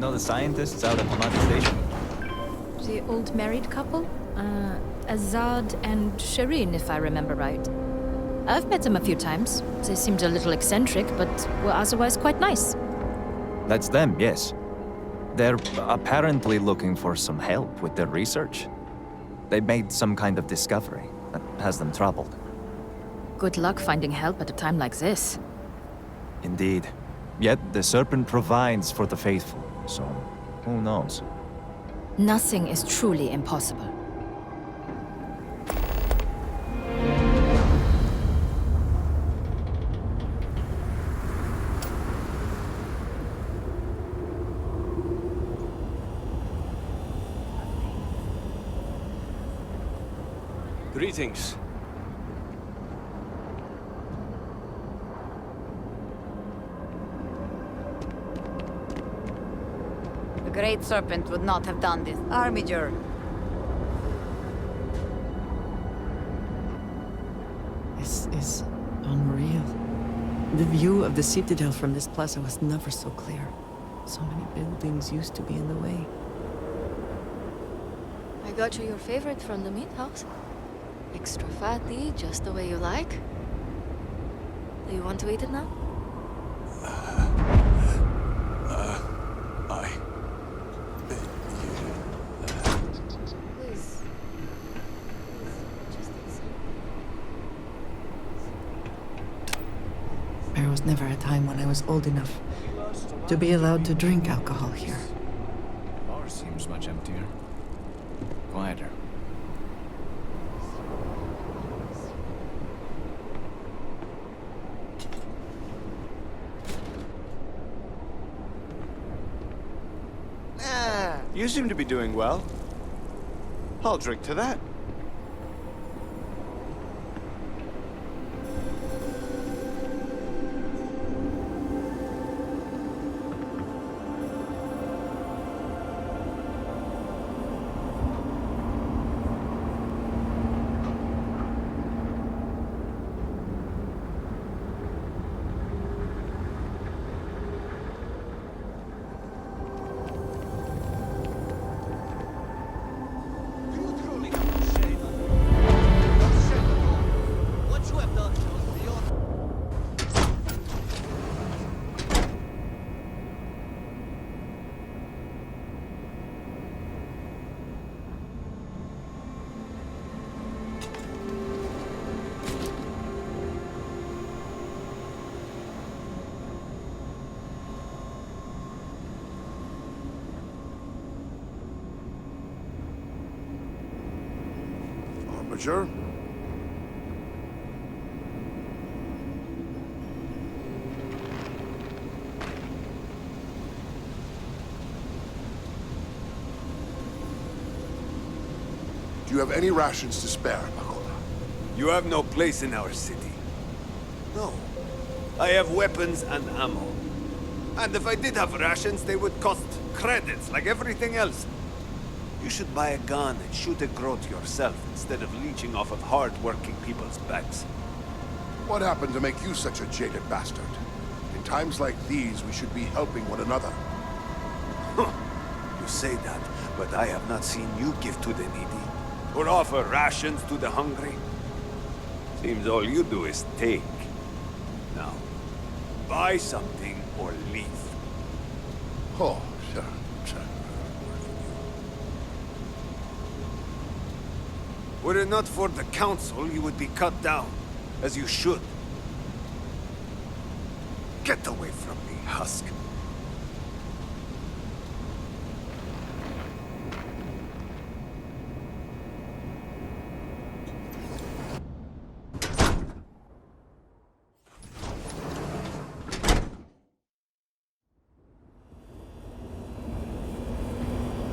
know the scientists out at Hamad Station? The old married couple? Azad and Shireen, if I remember right. I've met them a few times. They seemed a little eccentric, but were otherwise quite nice. That's them, yes. They're apparently looking for some help with their research. They made some kind of discovery that has them troubled. Good luck finding help at a time like this. Indeed. Yet the Serpent provides for the faithful, so who knows? Nothing is truly impossible. Greetings. The Great Serpent would not have done this. Armiger. This is unreal. The view of the Citadel from this plaza was never so clear. So many buildings used to be in the way. I got you your favorite from the meat house. Extra fatty, just the way you like. Do you want to eat it now? Please. Just There was never a time when I was old enough to be allowed to drink alcohol here. Bar seems much emptier. Quieter. You seem to be doing well. I'll drink to that. Armiger? Do you have any rations to spare, Makola? You have no place in our city. No. I have weapons and ammo. And if I did have rations, they would cost credits like everything else. You should buy a gun and shoot a growth yourself instead of leeching off of hard-working people's backs. What happened to make you such a jaded bastard? In times like these, we should be helping one another. You say that, but I have not seen you give to the needy, or offer rations to the hungry. Seems all you do is take. Now, buy something or leave. Oh, sure. Were it not for the council, you would be cut down, as you should. Get away from me, husk.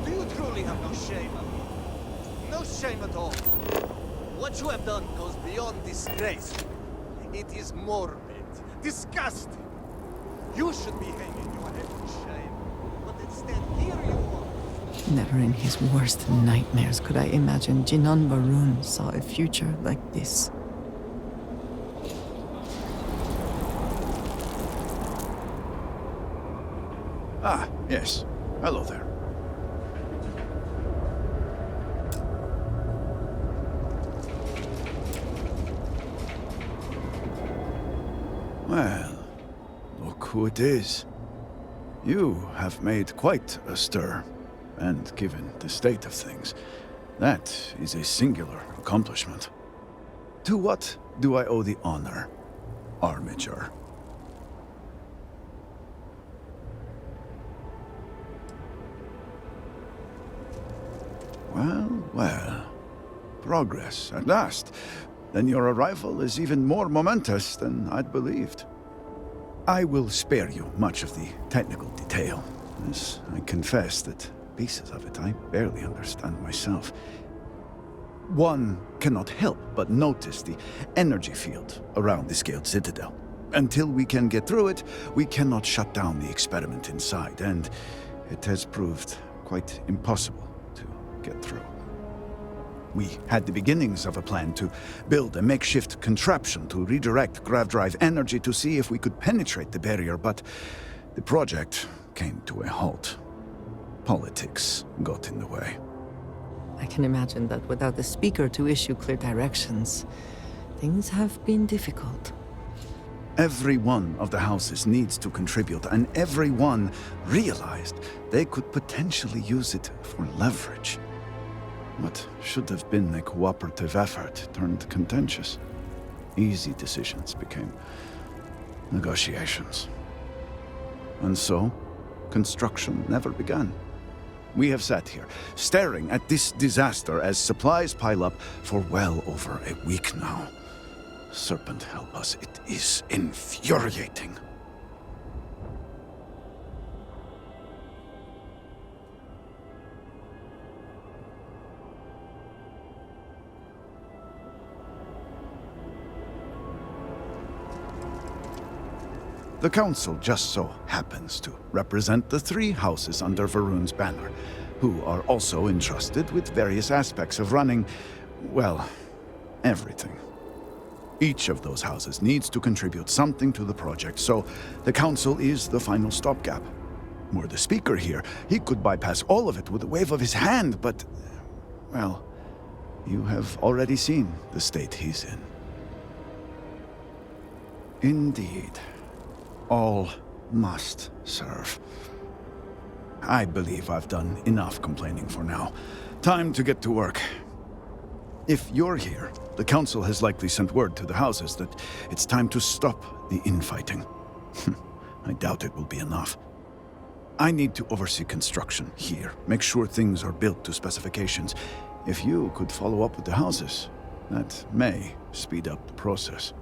Do you truly have no shame? No shame at all. What you have done goes beyond disgrace. It is morbid, disgusting. You should be hanging your head in shame. But instead, here you are. Never in his worst nightmares could I imagine Jinan Barun saw a future like this. Ah, yes. Hello there. Well, look who it is. You have made quite a stir, and given the state of things, that is a singular accomplishment. To what do I owe the honor, Armiger? Well, well. Progress, at last. Then your arrival is even more momentous than I'd believed. I will spare you much of the technical detail, as I confess that pieces of it I barely understand myself. One cannot help but notice the energy field around the scaled citadel. Until we can get through it, we cannot shut down the experiment inside, and it has proved quite impossible to get through. We had the beginnings of a plan to build a makeshift contraption to redirect grav drive energy to see if we could penetrate the barrier, but the project came to a halt. Politics got in the way. I can imagine that without the speaker to issue clear directions, things have been difficult. Every one of the houses needs to contribute, and everyone realized they could potentially use it for leverage. What should have been a cooperative effort turned contentious. Easy decisions became negotiations. And so, construction never began. We have sat here, staring at this disaster as supplies pile up for well over a week now. Serpent help us, it is infuriating. The Council just so happens to represent the 3 houses under Varun's banner, who are also entrusted with various aspects of running, well, everything. Each of those houses needs to contribute something to the project, so the Council is the final stopgap. Were the speaker here, he could bypass all of it with a wave of his hand, but, well, you have already seen the state he's in. Indeed. All must serve. I believe I've done enough complaining for now. Time to get to work. If you're here, the Council has likely sent word to the houses that it's time to stop the infighting. I doubt it will be enough. I need to oversee construction here, make sure things are built to specifications. If you could follow up with the houses, that may speed up the process.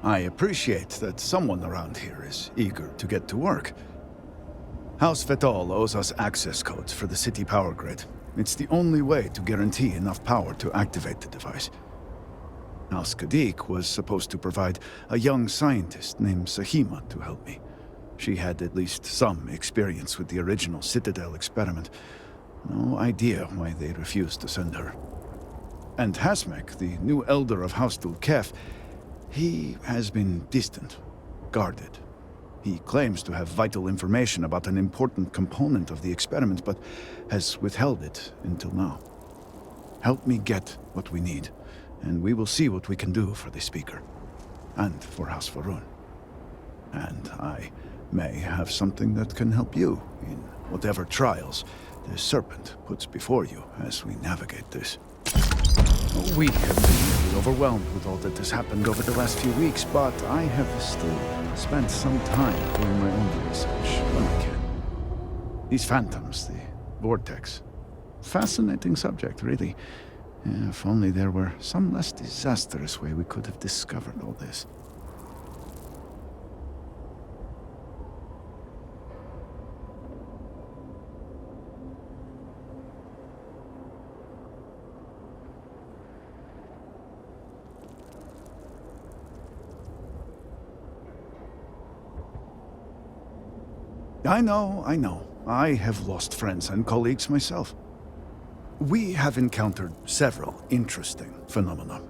I appreciate that someone around here is eager to get to work. House Fetal owes us access codes for the city power grid. It's the only way to guarantee enough power to activate the device. House Kadik was supposed to provide a young scientist named Sahima to help me. She had at least some experience with the original Citadel experiment. No idea why they refused to send her. And Hasmek, the new elder of House Dulkef, he has been distant, guarded. He claims to have vital information about an important component of the experiment, but has withheld it until now. Help me get what we need, and we will see what we can do for the speaker, and for House Varun. And I may have something that can help you in whatever trials the Serpent puts before you as we navigate this. We have been overwhelmed with all that has happened over the last few weeks, but I have still spent some time doing my own research when I can. These phantoms, the vortex. Fascinating subject, really. If only there were some less disastrous way we could have discovered all this. I know. I have lost friends and colleagues myself. We have encountered several interesting phenomena.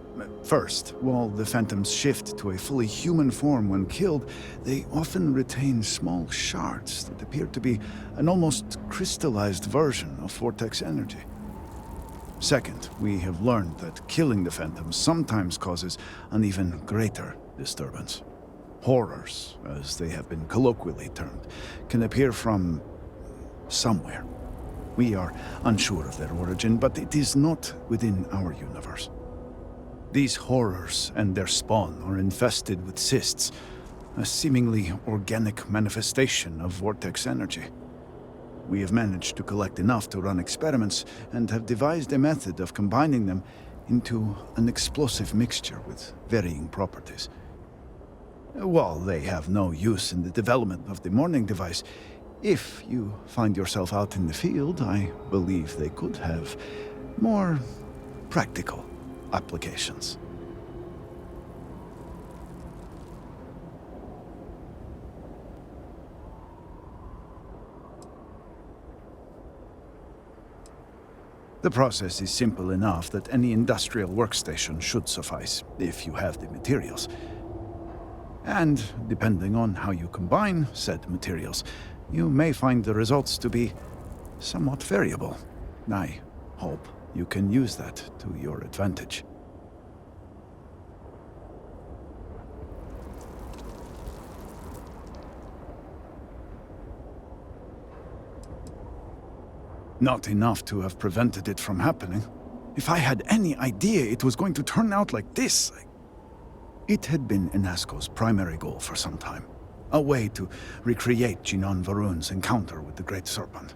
First, while the phantoms shift to a fully human form when killed, they often retain small shards that appear to be an almost crystallized version of vortex energy. Second, we have learned that killing the phantoms sometimes causes an even greater disturbance. Horrors, as they have been colloquially termed, can appear from somewhere. We are unsure of their origin, but it is not within our universe. These horrors and their spawn are infested with cysts, a seemingly organic manifestation of vortex energy. We have managed to collect enough to run experiments and have devised a method of combining them into an explosive mixture with varying properties. While they have no use in the development of the morning device, if you find yourself out in the field, I believe they could have more practical applications. The process is simple enough that any industrial workstation should suffice, if you have the materials. And, depending on how you combine said materials, you may find the results to be somewhat variable. I hope you can use that to your advantage. Not enough to have prevented it from happening. If I had any idea it was going to turn out like this, It had been Inasco's primary goal for some time. A way to recreate Jinan Varun's encounter with the Great Serpent.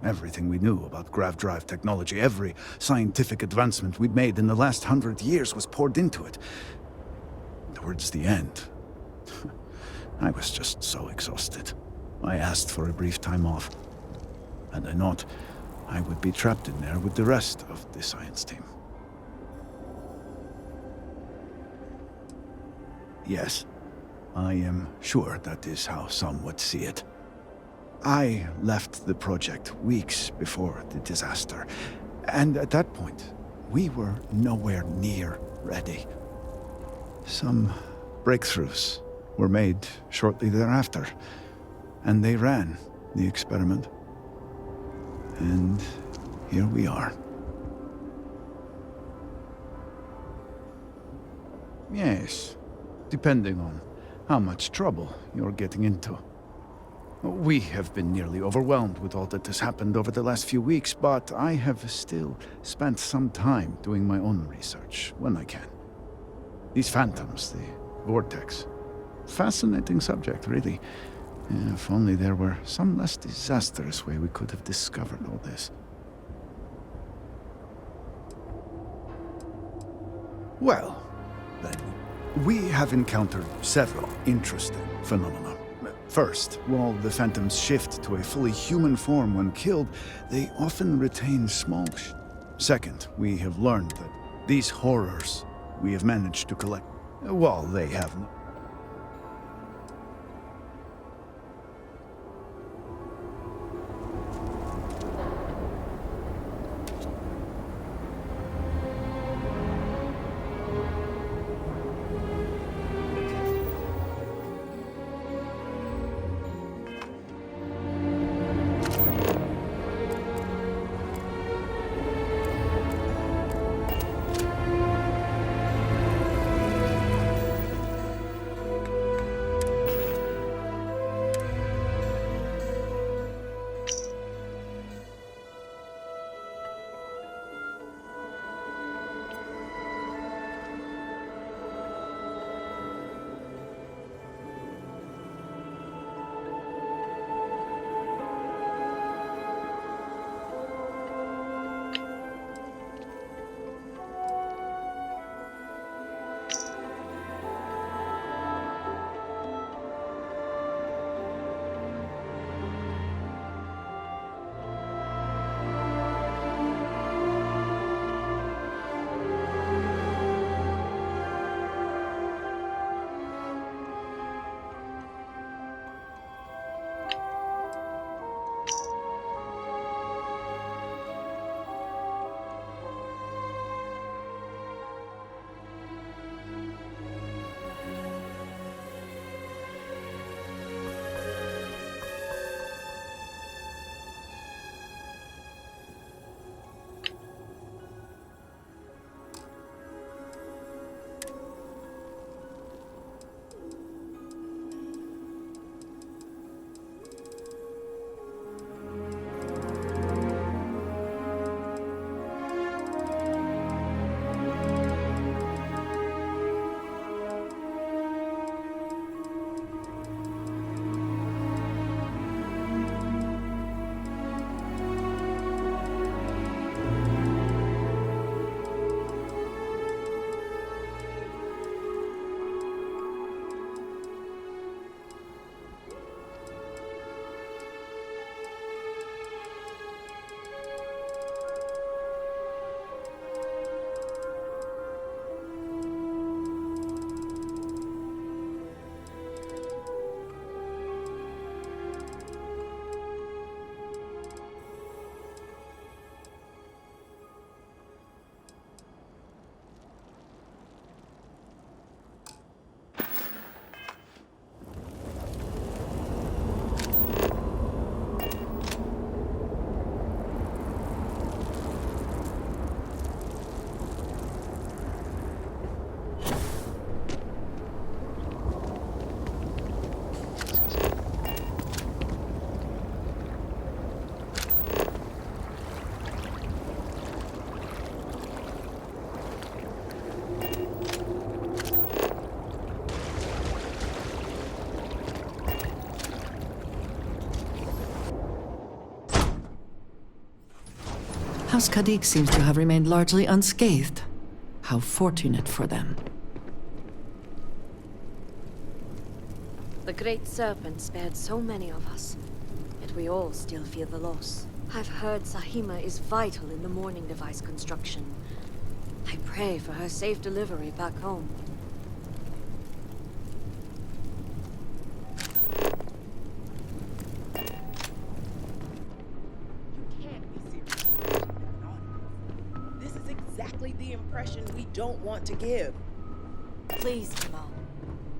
Everything we knew about grav drive technology, every scientific advancement we'd made in the last 100 years was poured into it. Towards the end, I was just so exhausted. I asked for a brief time off, and I thought I would be trapped in there with the rest of the science team. Yes, I am sure that is how some would see it. I left the project weeks before the disaster, and at that point, we were nowhere near ready. Some breakthroughs were made shortly thereafter, and they ran the experiment. And here we are. Yes, depending on how much trouble you're getting into. We have been nearly overwhelmed with all that has happened over the last few weeks, but I have still spent some time doing my own research when I can. These phantoms, the vortex. Fascinating subject, really. If only there were some less disastrous way we could have discovered all this. Well, then, we have encountered several interesting phenomena. First, while the phantoms shift to a fully human form when killed, they often retain small Second, we have learned that these horrors we have managed to collect, while they have House Kadik seems to have remained largely unscathed. How fortunate for them. The Great Serpent spared so many of us, yet we all still feel the loss. I've heard Sahima is vital in the mourning device construction. I pray for her safe delivery back home. This is exactly the impression we don't want to give. Please, Jamal.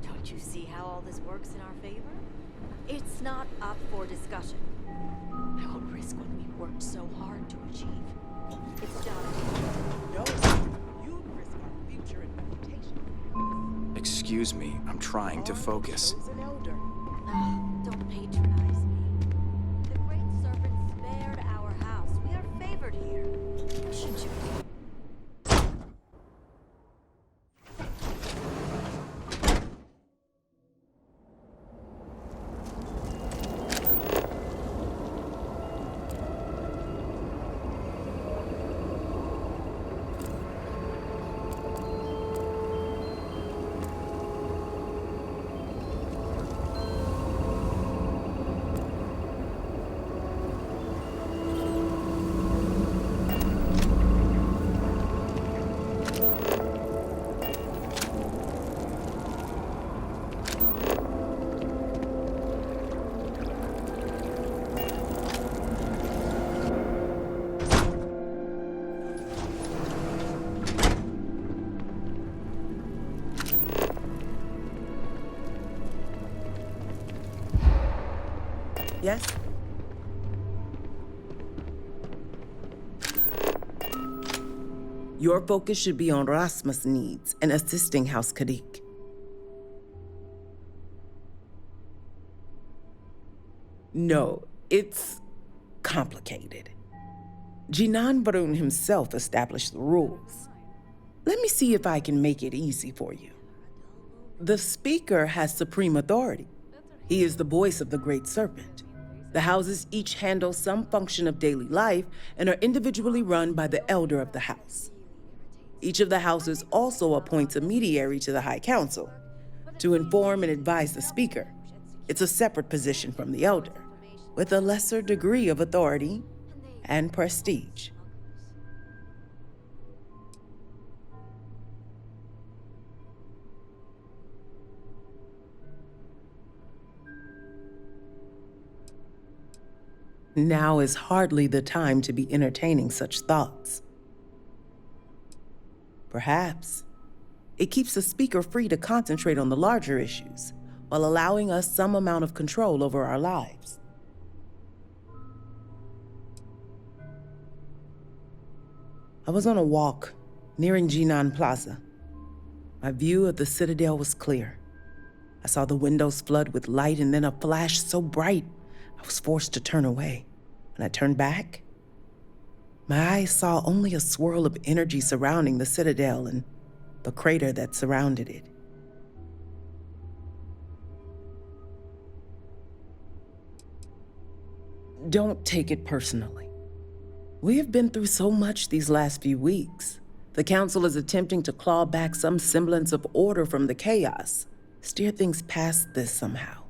Don't you see how all this works in our favor? It's not up for discussion. I will risk what we worked so hard to achieve. It's done. No, you risk our future and reputation. Excuse me, I'm trying to focus. Chosen elder. Don't patronize me. The Great Serpent spared our house. We are favored here. Shouldn't you? Yes? Your focus should be on Rasmus' needs and assisting House Kadik. No, it's complicated. Jinan Barun himself established the rules. Let me see if I can make it easy for you. The Speaker has supreme authority. He is the voice of the Great Serpent. The houses each handle some function of daily life and are individually run by the elder of the house. Each of the houses also appoints a mediary to the High Council to inform and advise the Speaker. It's a separate position from the elder, with a lesser degree of authority and prestige. Now is hardly the time to be entertaining such thoughts. Perhaps it keeps the Speaker free to concentrate on the larger issues, while allowing us some amount of control over our lives. I was on a walk nearing Jinan Plaza. My view of the Citadel was clear. I saw the windows flood with light and then a flash so bright, I was forced to turn away. When I turned back, my eyes saw only a swirl of energy surrounding the Citadel and the crater that surrounded it. Don't take it personally. We have been through so much these last few weeks. The Council is attempting to claw back some semblance of order from the chaos, steer things past this somehow.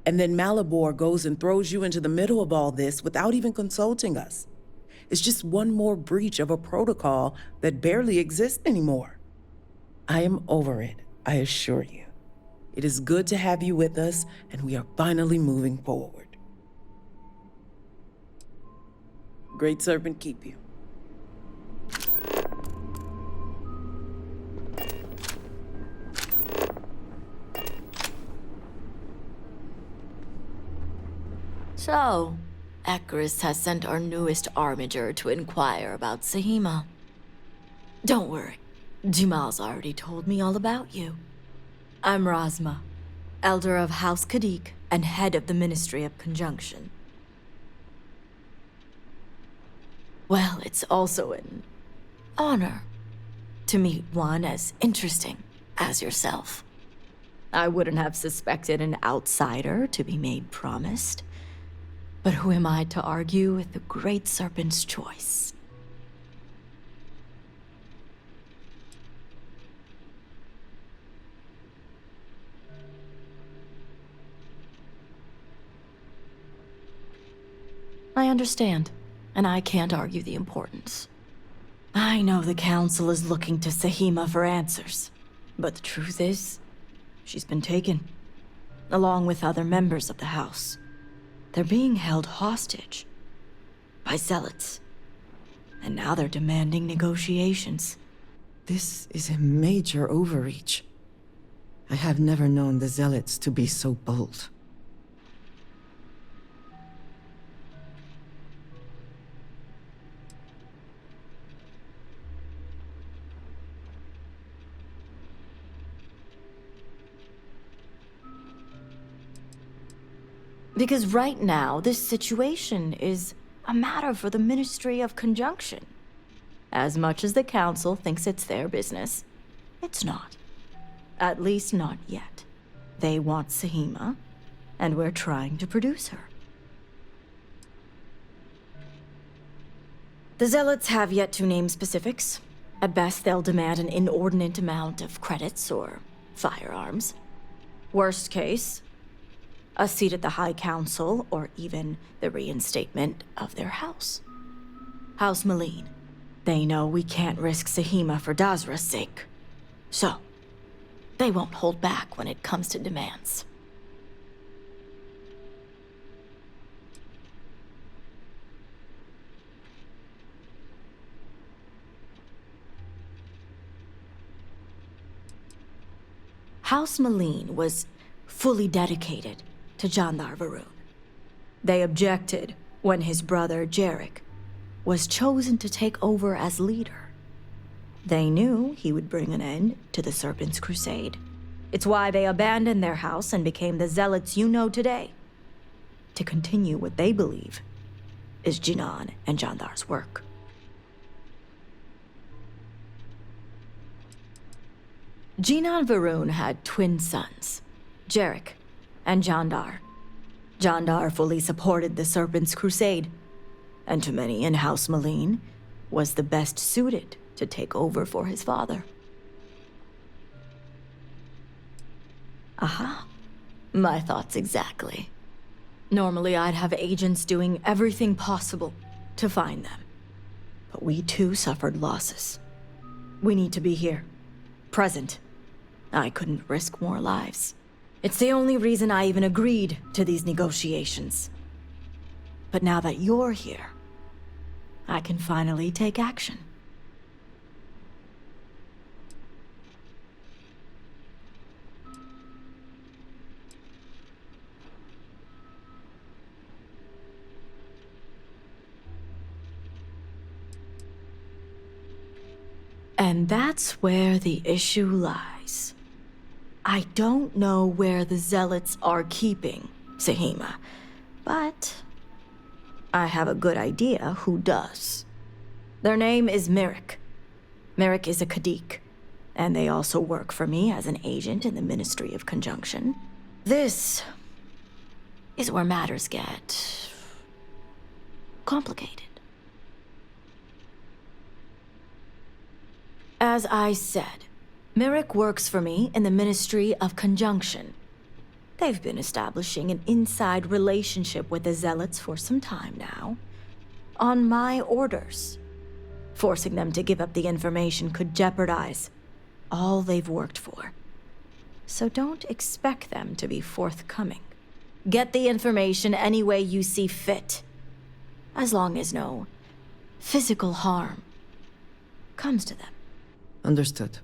And then Malibor goes and throws you into the middle of all this without even consulting us. It's just one more breach of a protocol that barely exists anymore. I am over it, I assure you. It is good to have you with us, and we are finally moving forward. Great Serpent keep you. So, Akaris has sent our newest armiger to inquire about Sahima. Don't worry, Jamal's already told me all about you. I'm Razma, Elder of House Kadik and head of the Ministry of Conjunction. Well, it's also an honor to meet one as interesting as yourself. I wouldn't have suspected an outsider to be made promised. But who am I to argue with the Great Serpent's choice? I understand, and I can't argue the importance. I know the Council is looking to Sahima for answers, but the truth is, she's been taken, along with other members of the House. They're being held hostage by zealots, and now they're demanding negotiations. This is a major overreach. I have never known the zealots to be so bold. Because right now, this situation is a matter for the Ministry of Conjunction. As much as the Council thinks it's their business, it's not. At least not yet. They want Sahima, and we're trying to produce her. The Zealots have yet to name specifics. At best, they'll demand an inordinate amount of credits or firearms. Worst case, a seat at the High Council, or even the reinstatement of their house. House Malene. They know we can't risk Sahima for Dazra's sake. So, they won't hold back when it comes to demands. House Malene was fully dedicated to Jandar Varun. They objected when his brother, Jarek, was chosen to take over as leader. They knew he would bring an end to the Serpent's Crusade. It's why they abandoned their house and became the zealots you know today, to continue what they believe is Jinan and Jandar's work. Jinan Varun had twin sons, Jarek and Jandar. Jandar fully supported the Serpent's Crusade, and to many in House Malene, was the best suited to take over for his father. Aha. My thoughts exactly. Normally I'd have agents doing everything possible to find them. But we too suffered losses. We need to be here, present. I couldn't risk more lives. It's the only reason I even agreed to these negotiations. But now that you're here, I can finally take action. And that's where the issue lies. I don't know where the Zealots are keeping Sahima, but I have a good idea who does. Their name is Merrick. Merrick is a Kadik, and they also work for me as an agent in the Ministry of Conjunction. This is where matters get complicated. As I said, Merrick works for me in the Ministry of Conjunction. They've been establishing an inside relationship with the Zealots for some time now, on my orders. Forcing them to give up the information could jeopardize all they've worked for. So don't expect them to be forthcoming. Get the information any way you see fit, as long as no physical harm comes to them. Understood.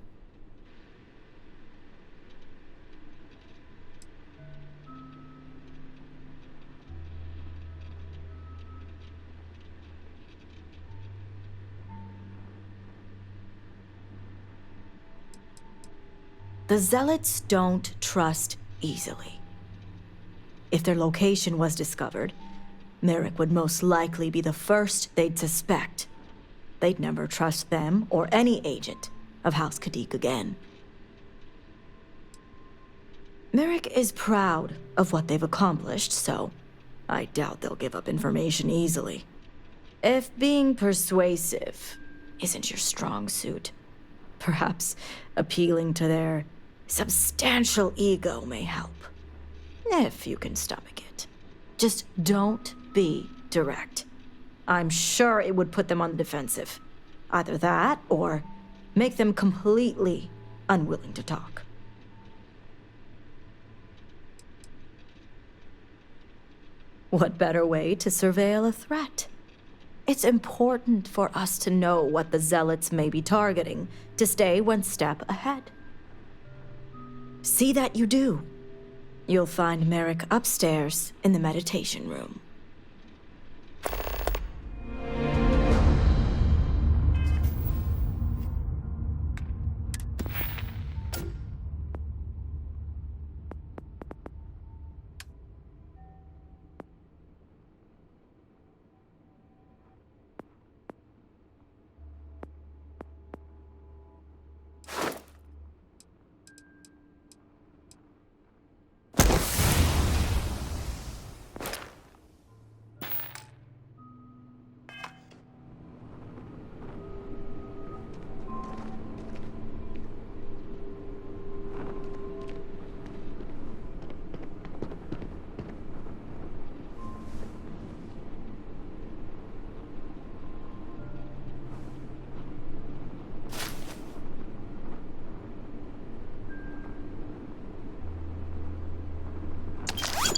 The Zealots don't trust easily. If their location was discovered, Merrick would most likely be the first they'd suspect. They'd never trust them or any agent of House Kadik again. Merrick is proud of what they've accomplished, so I doubt they'll give up information easily. If being persuasive isn't your strong suit, perhaps appealing to their substantial ego may help. If you can stomach it. Just don't be direct. I'm sure it would put them on the defensive. Either that, or make them completely unwilling to talk. What better way to surveil a threat? It's important for us to know what the Zealots may be targeting, to stay one step ahead. See that you do. You'll find Merrick upstairs in the meditation room.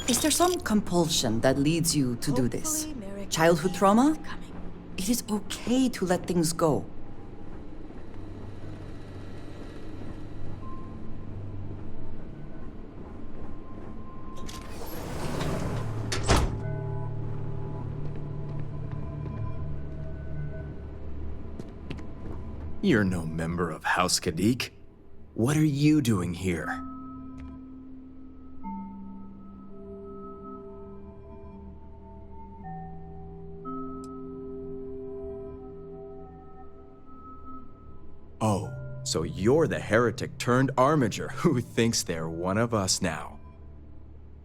Is there some compulsion that leads you to do this? Childhood trauma? It is okay to let things go. You're no member of House Kadik. What are you doing here? Oh, so you're the heretic turned armiger who thinks they're one of us now.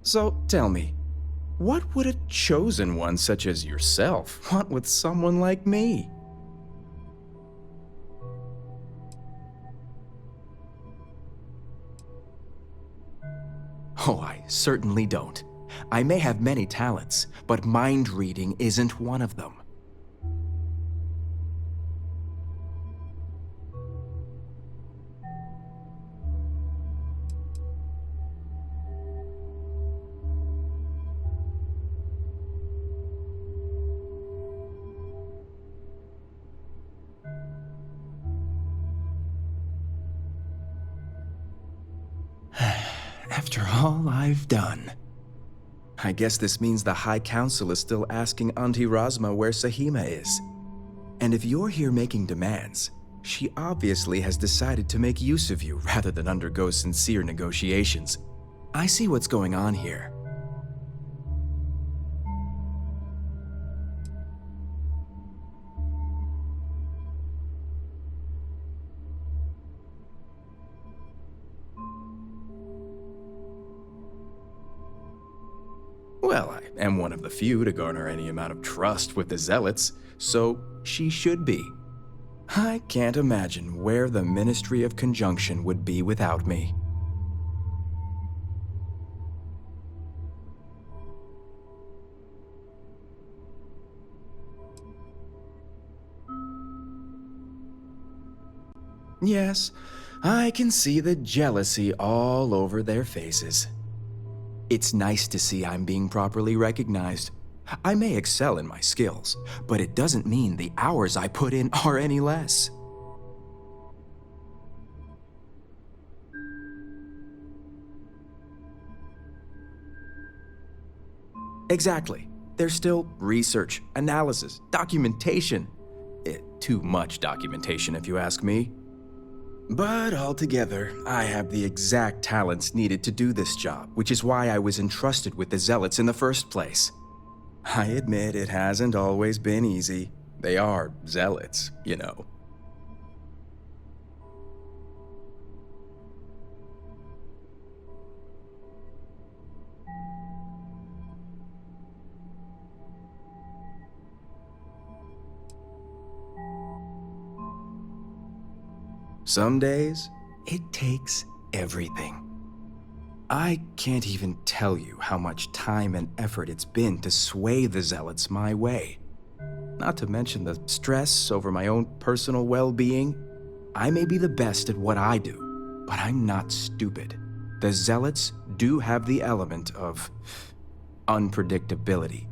So tell me, what would a chosen one such as yourself want with someone like me? Oh, I certainly don't. I may have many talents, but mind reading isn't one of them. After all I've done. I guess this means the High Council is still asking Auntie Razma where Sahima is. And if you're here making demands, she obviously has decided to make use of you rather than undergo sincere negotiations. I see what's going on here. Well, I am one of the few to garner any amount of trust with the Zealots, so she should be. I can't imagine where the Ministry of Conjunction would be without me. Yes, I can see the jealousy all over their faces. It's nice to see I'm being properly recognized. I may excel in my skills, but it doesn't mean the hours I put in are any less. Exactly. There's still research, analysis, documentation. Too much documentation, if you ask me. But altogether, I have the exact talents needed to do this job, which is why I was entrusted with the Zealots in the first place. I admit it hasn't always been easy. They are Zealots, you know. Some days, it takes everything. I can't even tell you how much time and effort it's been to sway the Zealots my way. Not to mention the stress over my own personal well-being. I may be the best at what I do, but I'm not stupid. The Zealots do have the element of unpredictability.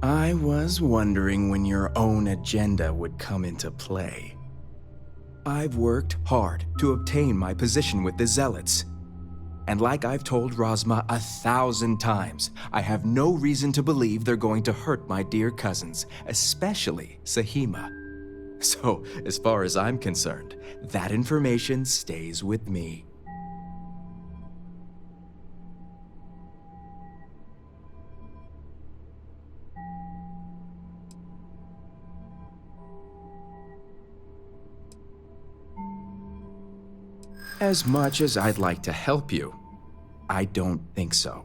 I was wondering when your own agenda would come into play. I've worked hard to obtain my position with the Zealots. And like I've told Rosma 1,000 times, I have no reason to believe they're going to hurt my dear cousins, especially Sahima. So, as far as I'm concerned, that information stays with me. As much as I'd like to help you, I don't think so.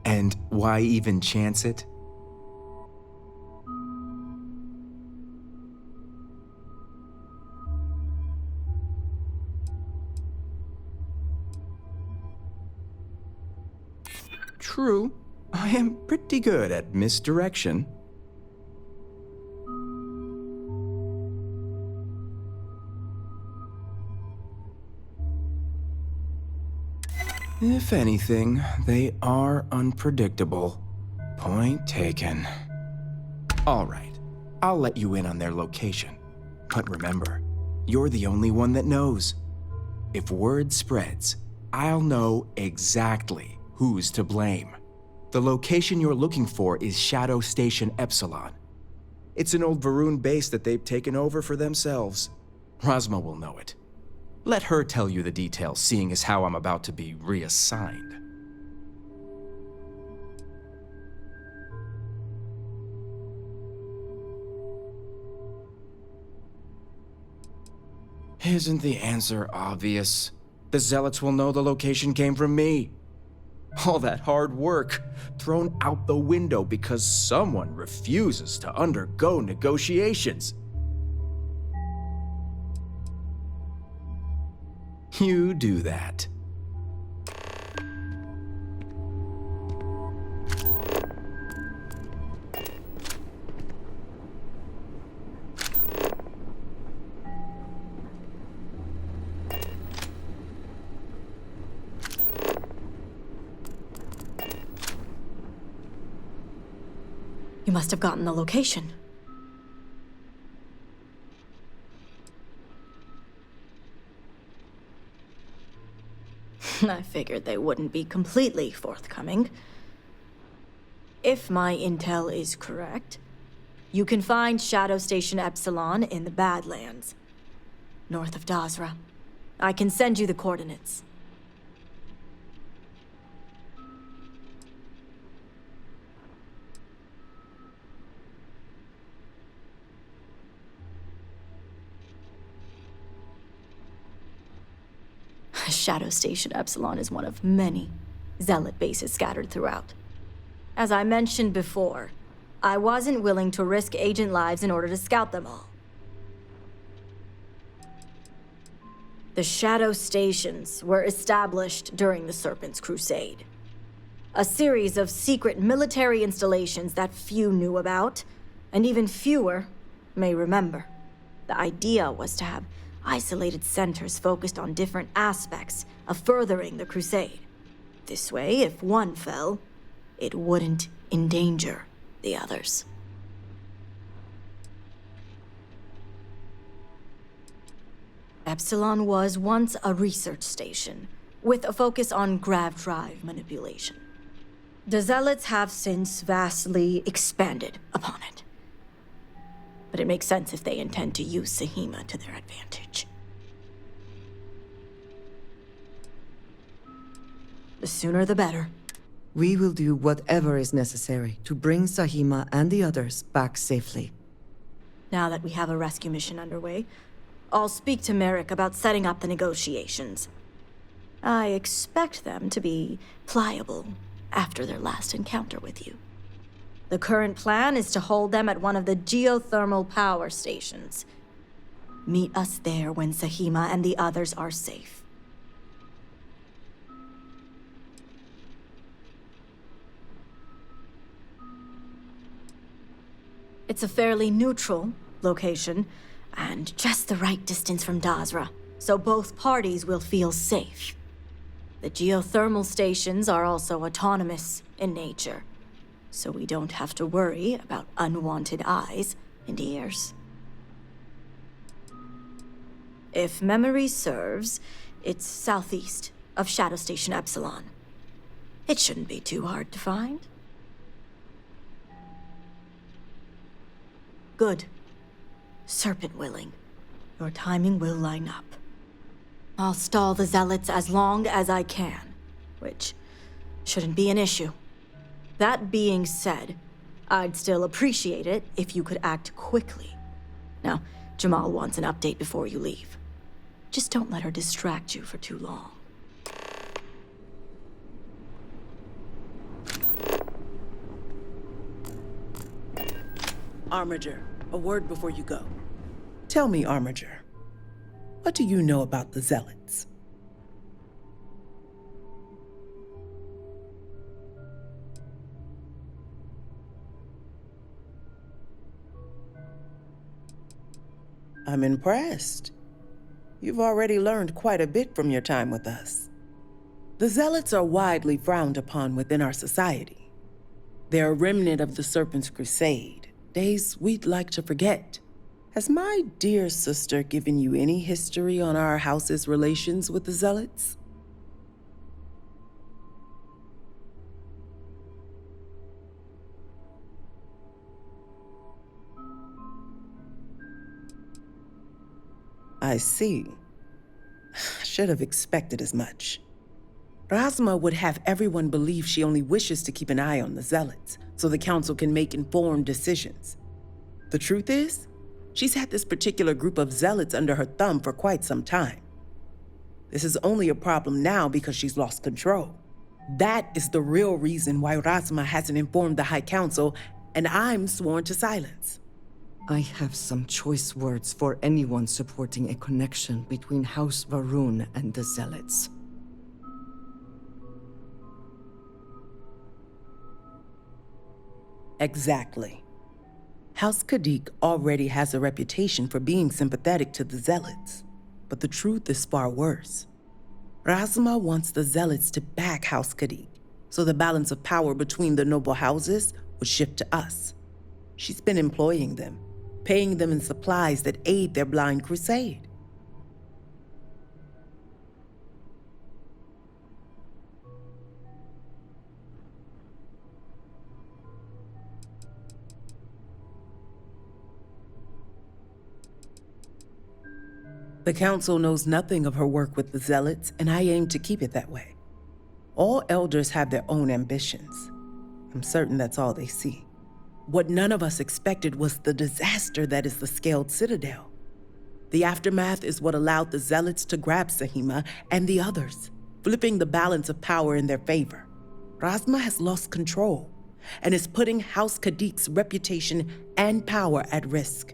And why even chance it? True. I am pretty good at misdirection. If anything, they are unpredictable. Point taken. All right, I'll let you in on their location. But remember, you're the only one that knows. If word spreads, I'll know exactly who's to blame. The location you're looking for is Shadow Station Epsilon. It's an old Varun base that they've taken over for themselves. Rosma will know it. Let her tell you the details, seeing as how I'm about to be reassigned. Isn't the answer obvious? The Zealots will know the location came from me. All that hard work thrown out the window because someone refuses to undergo negotiations. You do that. You must have gotten the location. I figured they wouldn't be completely forthcoming. If my intel is correct, you can find Shadow Station Epsilon in the Badlands, north of Dazra. I can send you the coordinates. Shadow Station Epsilon is one of many Zealot bases scattered throughout. As I mentioned before, I wasn't willing to risk agent lives in order to scout them all. The Shadow Stations were established during the Serpent's Crusade. A series of secret military installations that few knew about, and even fewer may remember. The idea was to have isolated centers focused on different aspects of furthering the Crusade. This way, if one fell, it wouldn't endanger the others. Epsilon was once a research station, with a focus on grav drive manipulation. The Zealots have since vastly expanded upon it. But it makes sense if they intend to use Sahima to their advantage. The sooner the better. We will do whatever is necessary to bring Sahima and the others back safely. Now that we have a rescue mission underway, I'll speak to Merrick about setting up the negotiations. I expect them to be pliable after their last encounter with you. The current plan is to hold them at one of the geothermal power stations. Meet us there when Sahima and the others are safe. It's a fairly neutral location, and just the right distance from Dazra, so both parties will feel safe. The geothermal stations are also autonomous in nature, so we don't have to worry about unwanted eyes and ears. If memory serves, it's southeast of Shadow Station Epsilon. It shouldn't be too hard to find. Good. Serpent willing, your timing will line up. I'll stall the Zealots as long as I can, which shouldn't be an issue. That being said, I'd still appreciate it if you could act quickly. Now, Jamal wants an update before you leave. Just don't let her distract you for too long. Armiger, a word before you go. Tell me, Armiger, what do you know about the Zealots? I'm impressed. You've already learned quite a bit from your time with us. The Zealots are widely frowned upon within our society. They're a remnant of the Serpent's Crusade, days we'd like to forget. Has my dear sister given you any history on our house's relations with the Zealots? I see. Should have expected as much. Razma would have everyone believe she only wishes to keep an eye on the Zealots, so the Council can make informed decisions. The truth is, she's had this particular group of Zealots under her thumb for quite some time. This is only a problem now because she's lost control. That is the real reason why Razma hasn't informed the High Council, and I'm sworn to silence. I have some choice words for anyone supporting a connection between House Varun and the Zealots. Exactly. House Kadik already has a reputation for being sympathetic to the Zealots, but the truth is far worse. Razma wants the Zealots to back House Kadik, so the balance of power between the noble houses would shift to us. She's been employing them, paying them in supplies that aid their blind crusade. The Council knows nothing of her work with the Zealots, and I aim to keep it that way. All elders have their own ambitions. I'm certain that's all they see. What none of us expected was the disaster that is the Scaled Citadel. The aftermath is what allowed the Zealots to grab Sahima and the others, flipping the balance of power in their favor. Razma has lost control and is putting House Kadik's reputation and power at risk.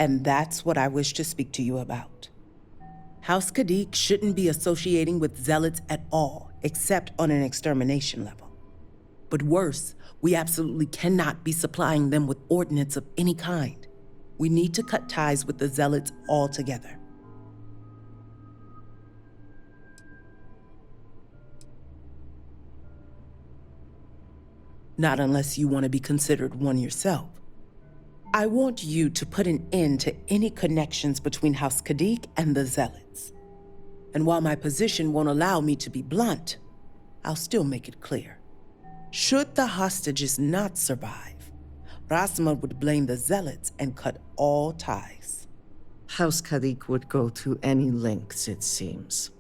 And that's what I wish to speak to you about. House Kadik shouldn't be associating with Zealots at all, except on an extermination level. But worse, we absolutely cannot be supplying them with ordnance of any kind. We need to cut ties with the Zealots altogether. Not unless you want to be considered one yourself. I want you to put an end to any connections between House Kadik and the Zealots. And while my position won't allow me to be blunt, I'll still make it clear. Should the hostages not survive, Rasma would blame the Zealots and cut all ties. House Kadik would go to any lengths, it seems.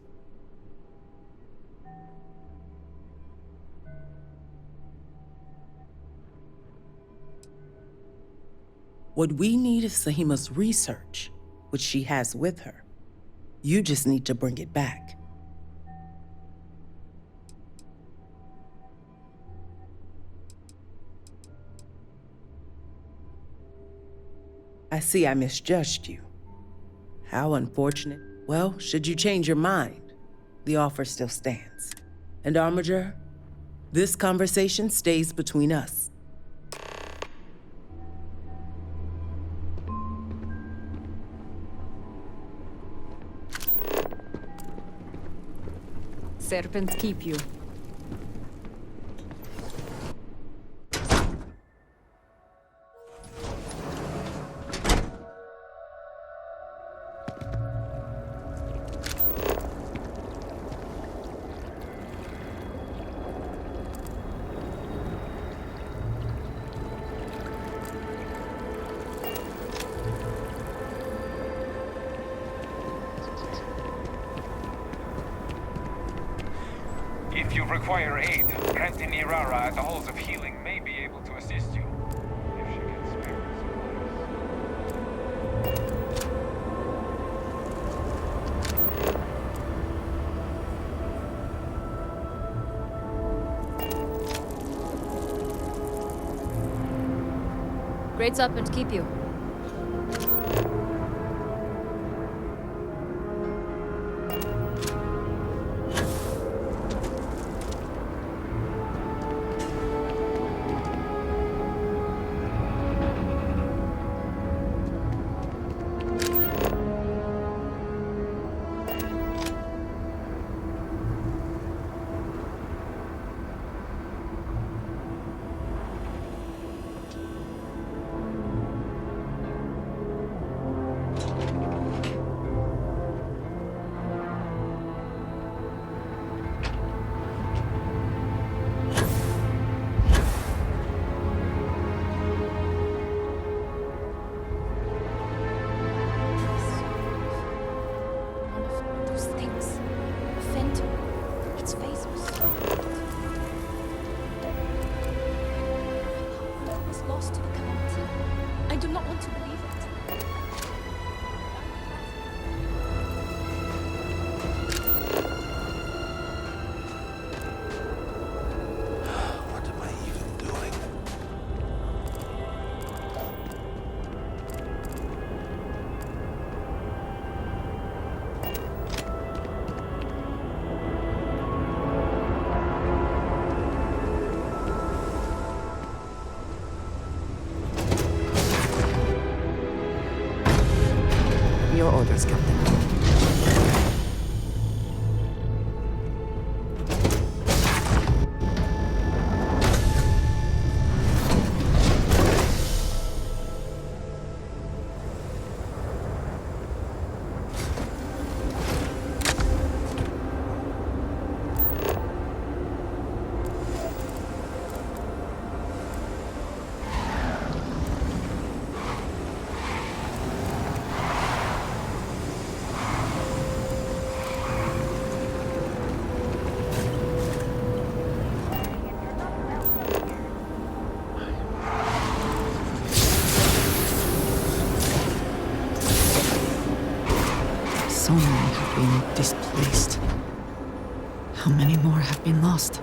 What we need is Sahima's research, which she has with her. You just need to bring it back. I see I misjudged you. How unfortunate. Well, should you change your mind, the offer still stands. And Armiger, this conversation stays between us. Serpents keep you. If you require aid, Rent and Irara at the Halls of Healing may be able to assist you. If she can spare supplies. Great serpent keep you. Your orders, Captain. So many have been displaced. How many more have been lost?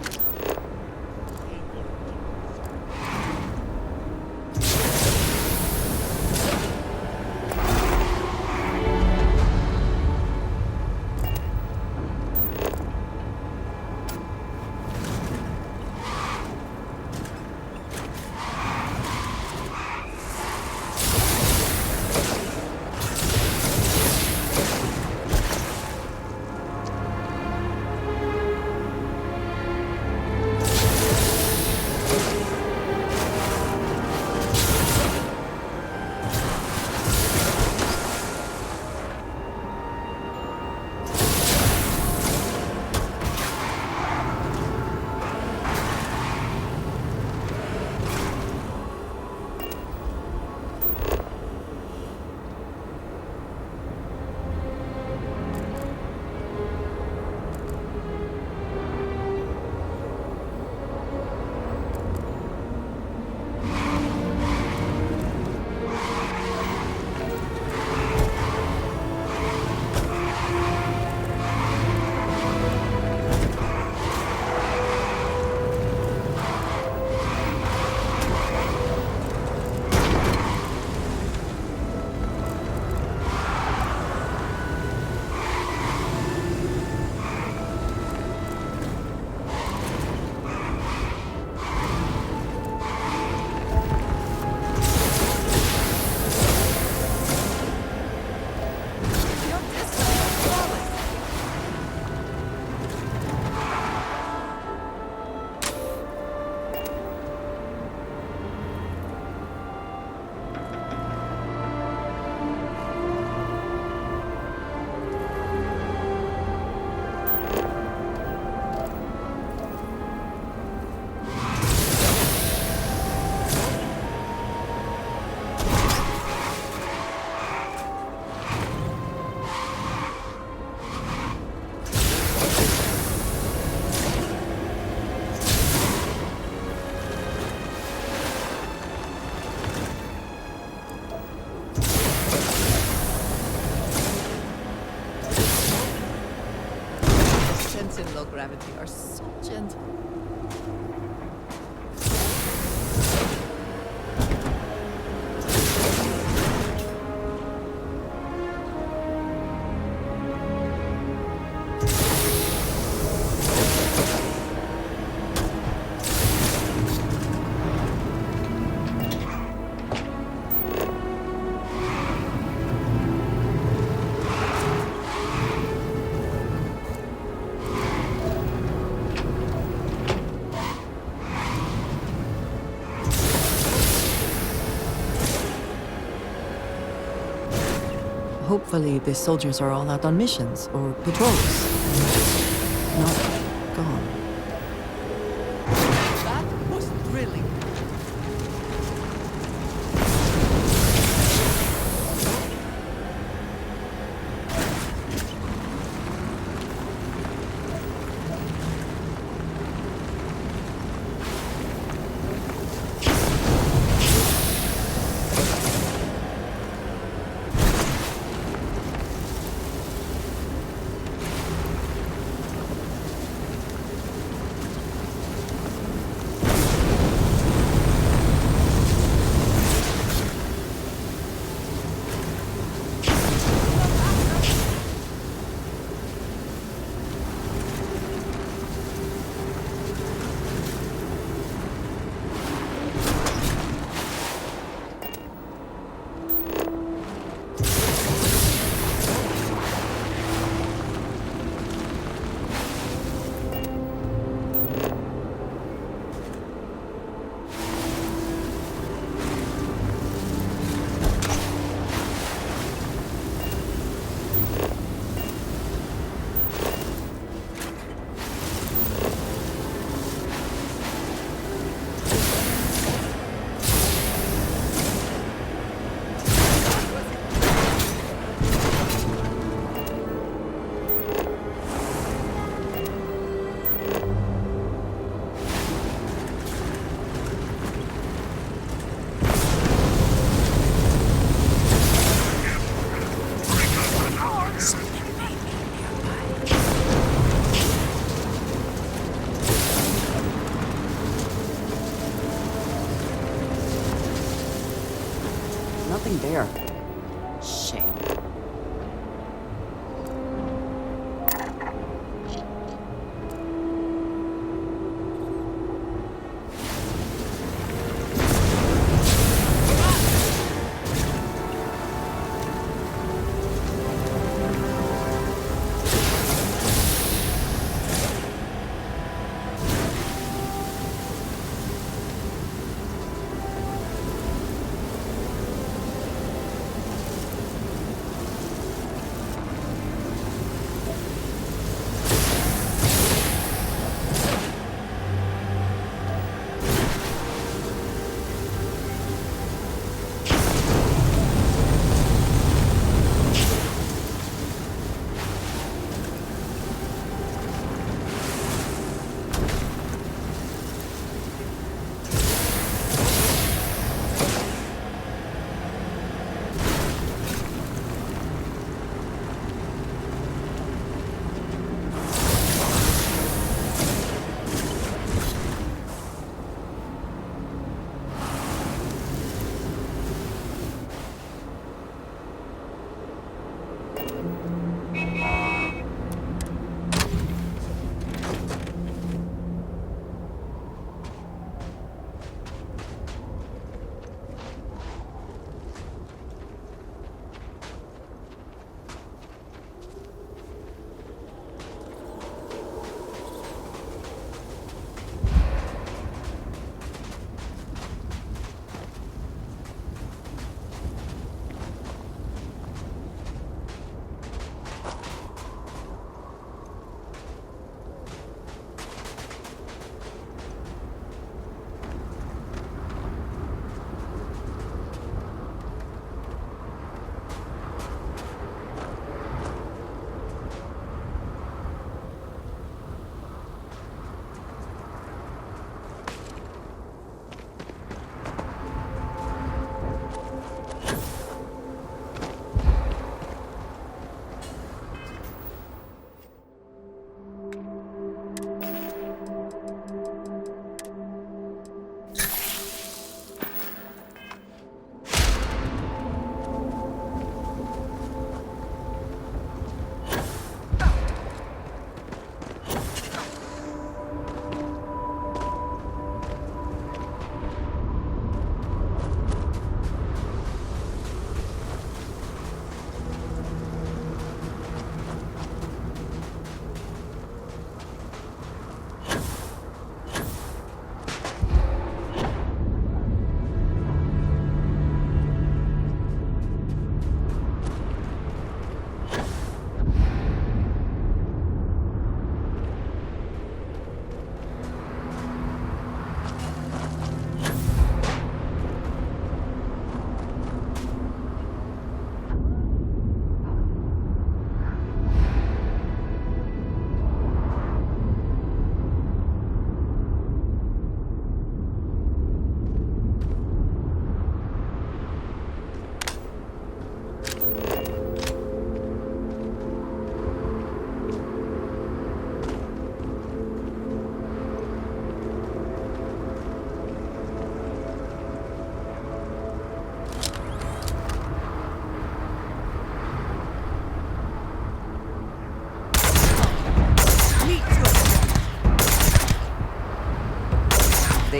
movements in low gravity are so gentle. Hopefully, the soldiers are all out on missions or patrols. Not gone. That was thrilling. Nothing there. Shame.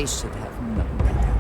They should have known better.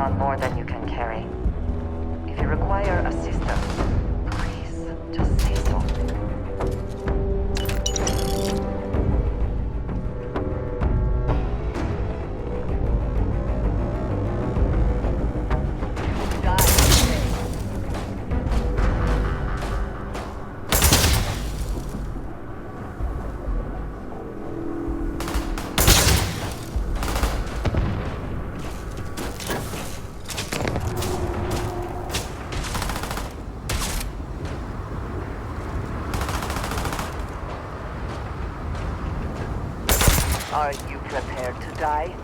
on more than you can carry. If you require assistance, please, just say so. Are you prepared to die?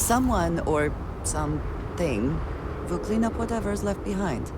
Someone or something will clean up whatever's left behind.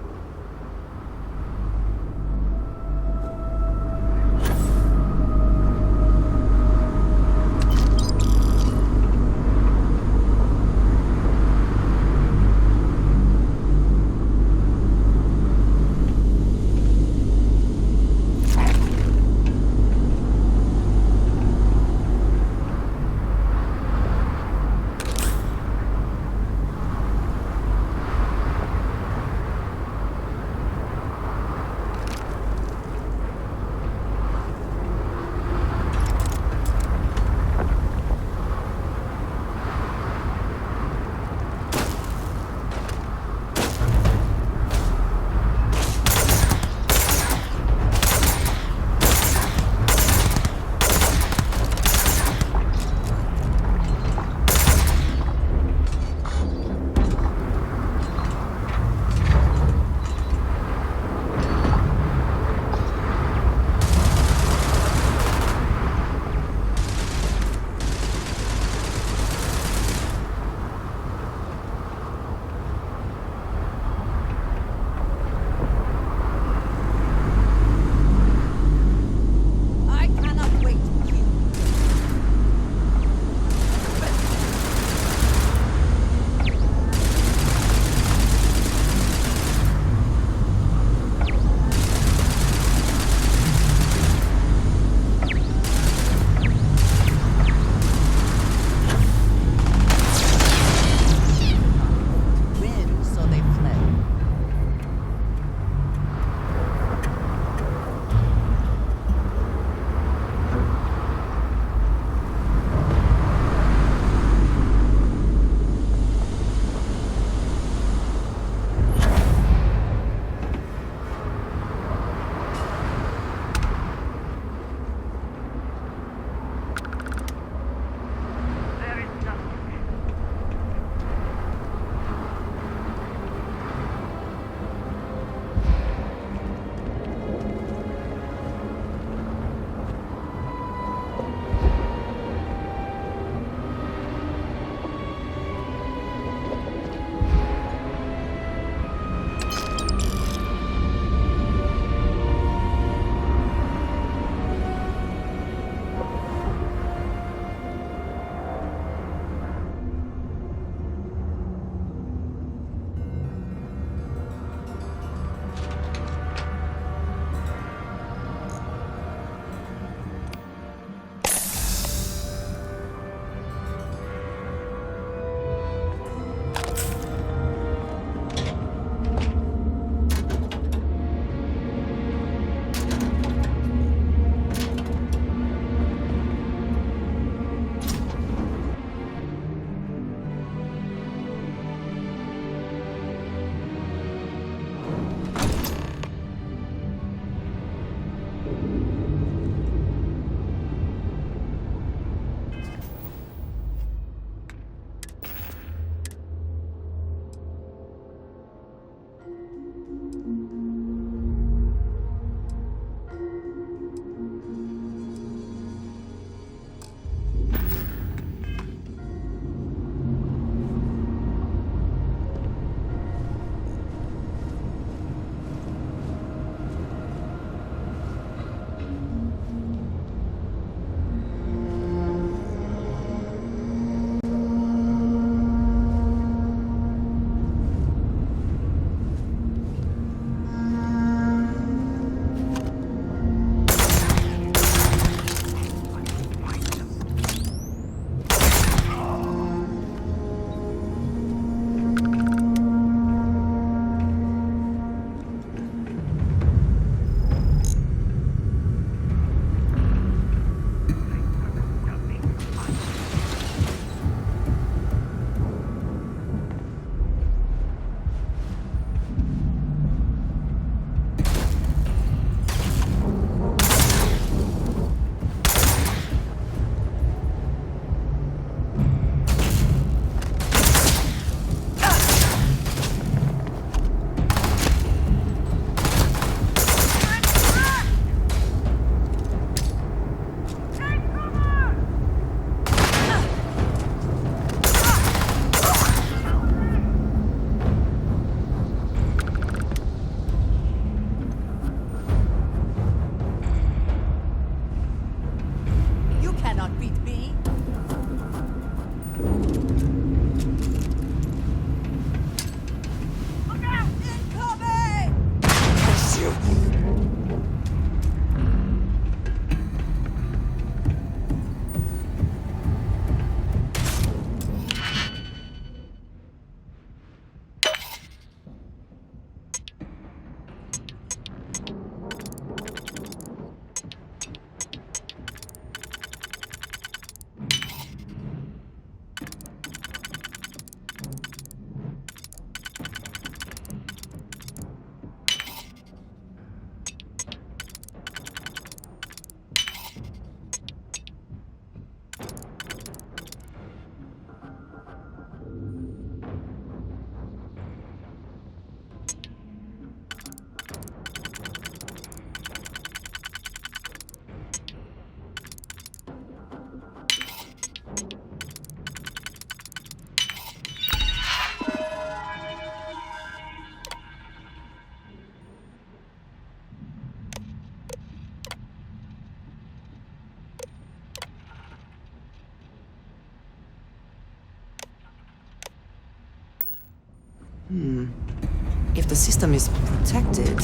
If the system is protected,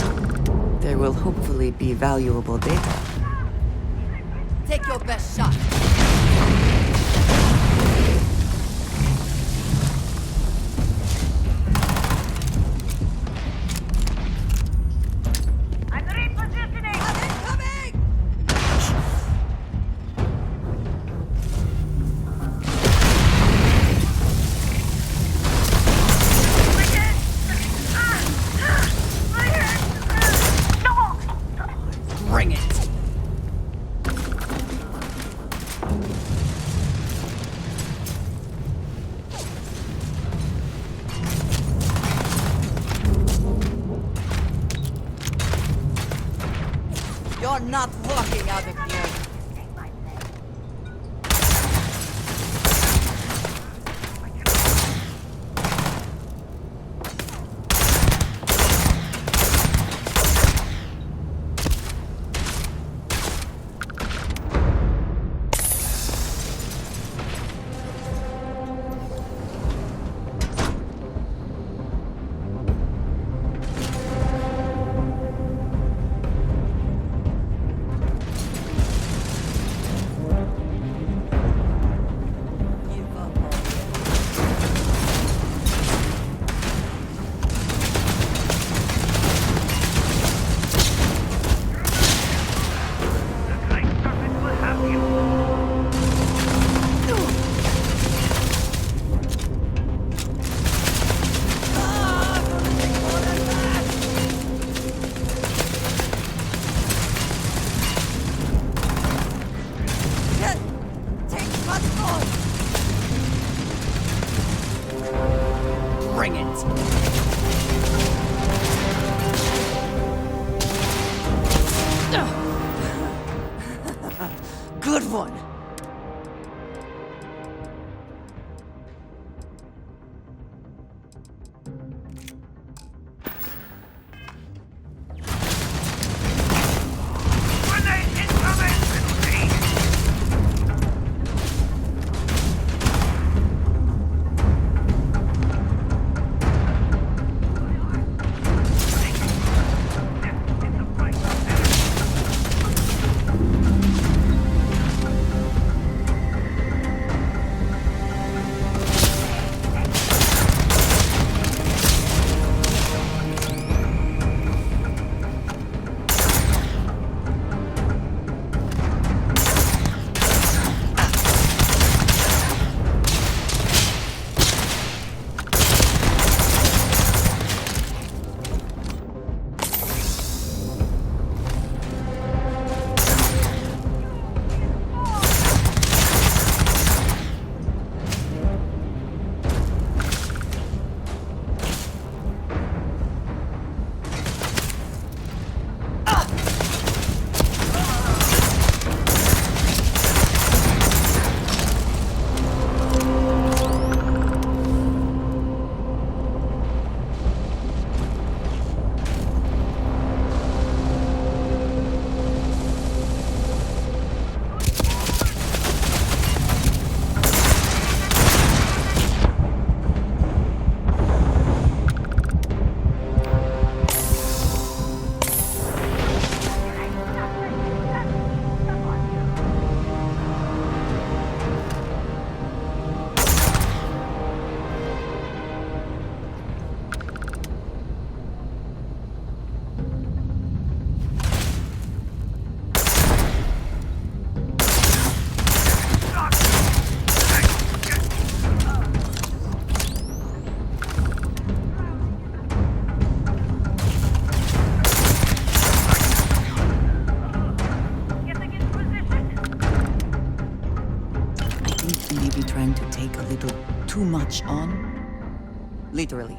there will hopefully be valuable data. Take your best shot. Bring it! You're not walking out of here. Bring it! Good one! Trying to take a little too much on. Literally.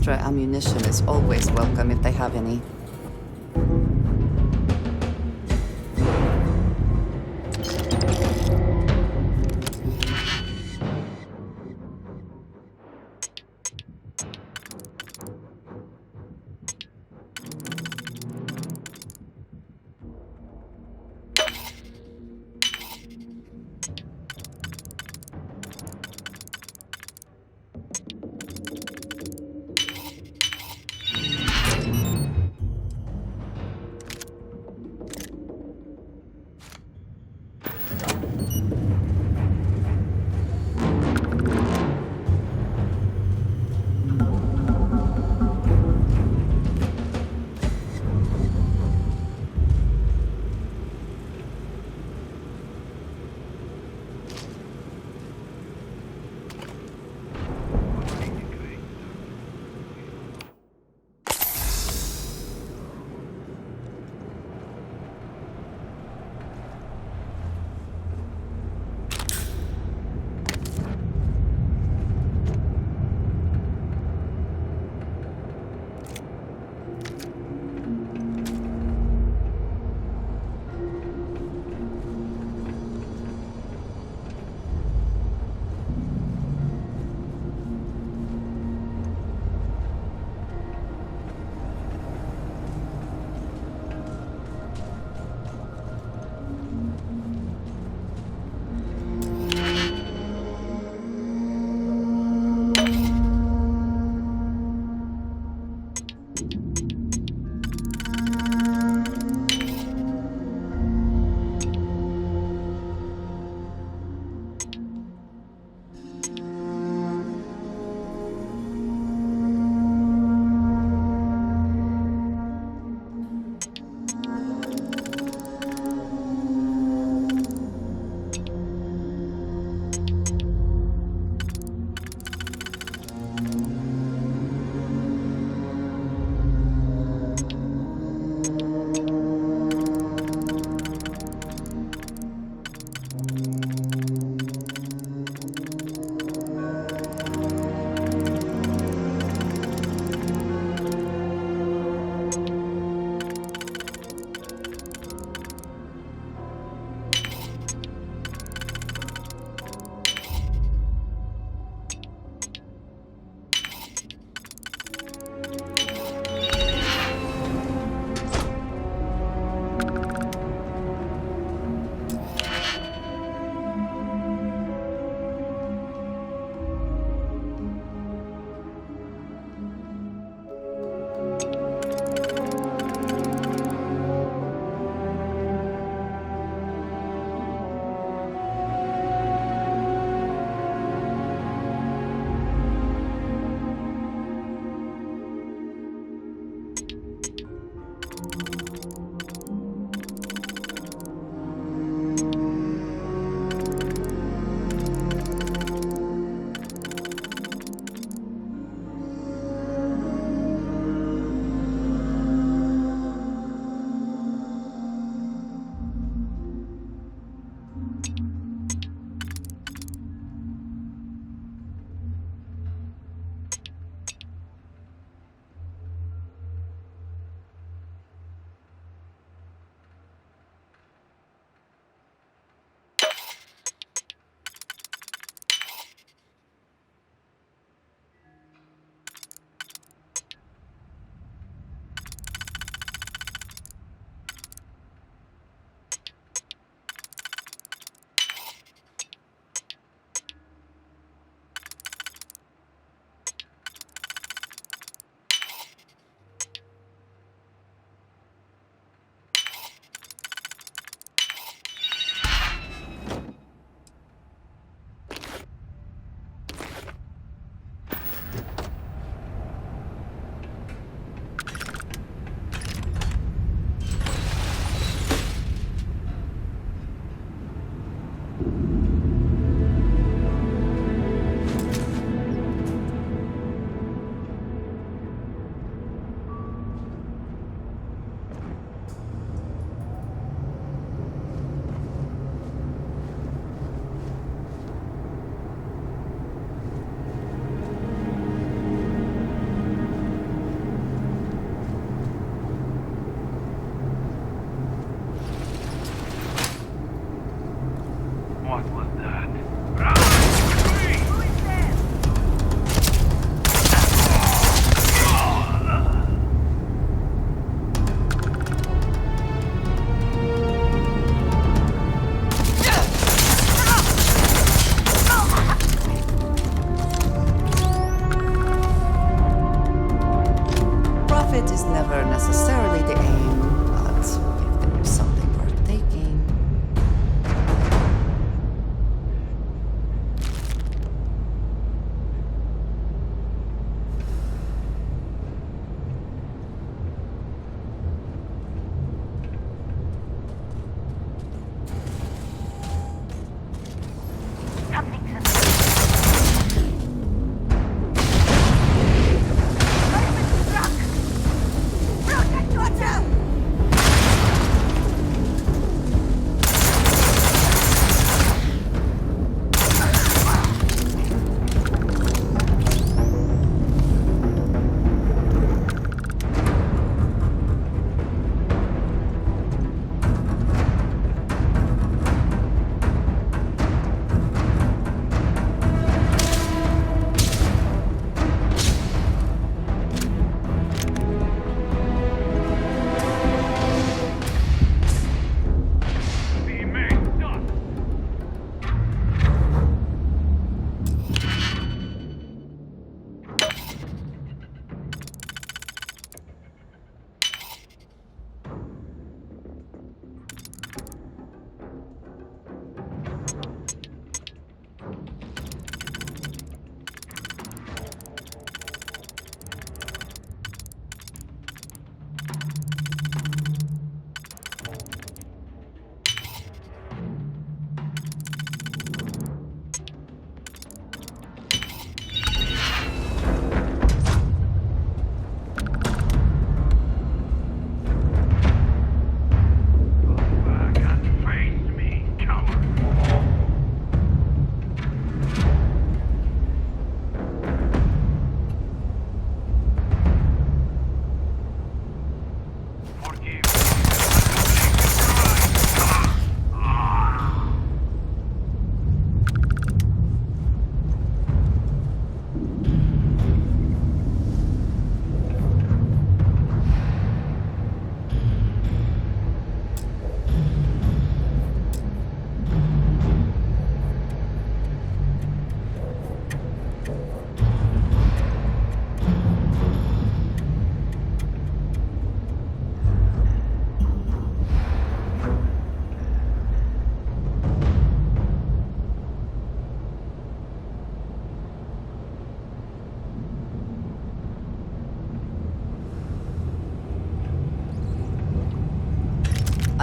extra ammunition is always welcome if they have any.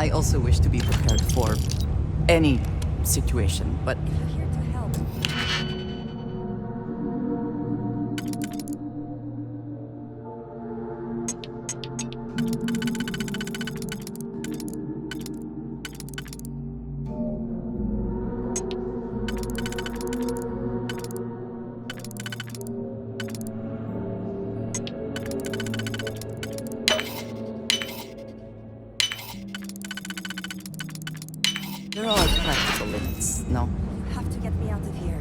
I also wish to be prepared for any situation, but You're here to help. there are practical limits, no? You have to get me out of here.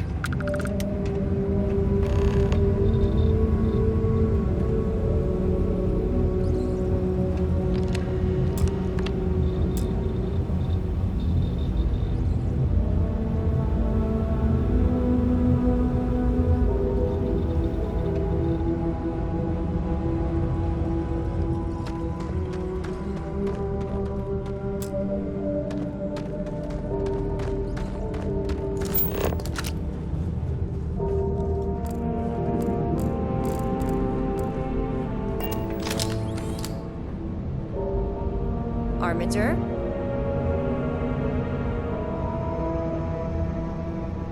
Armiger?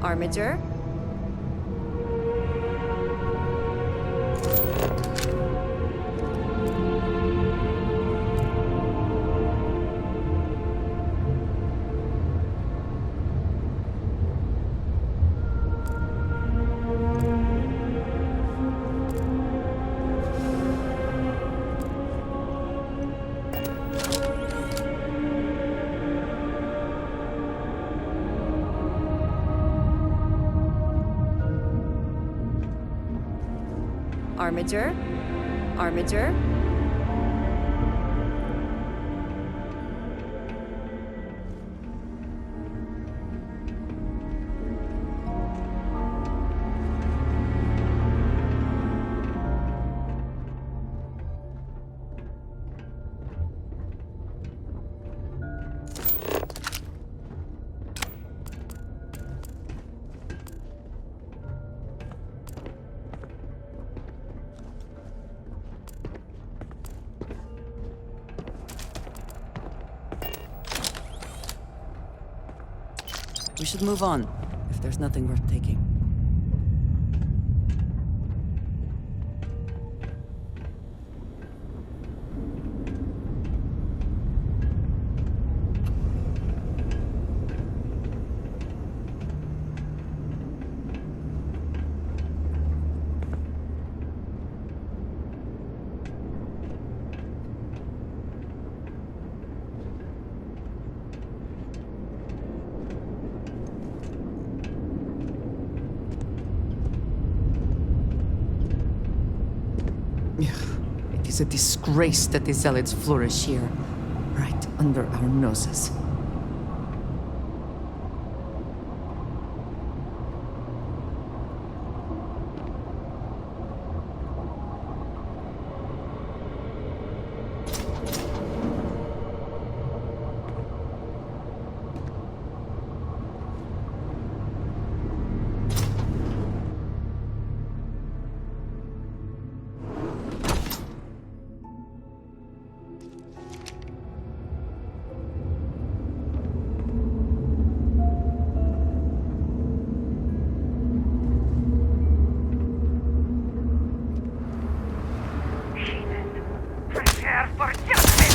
Armiger? Armiger? Armiger? We should move on, if there's nothing worth taking. It is a disgrace that the Zealots flourish here, right under our noses. Prepare for justice!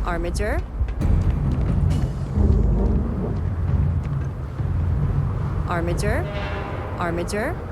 Armiger? Armiger? Armiger?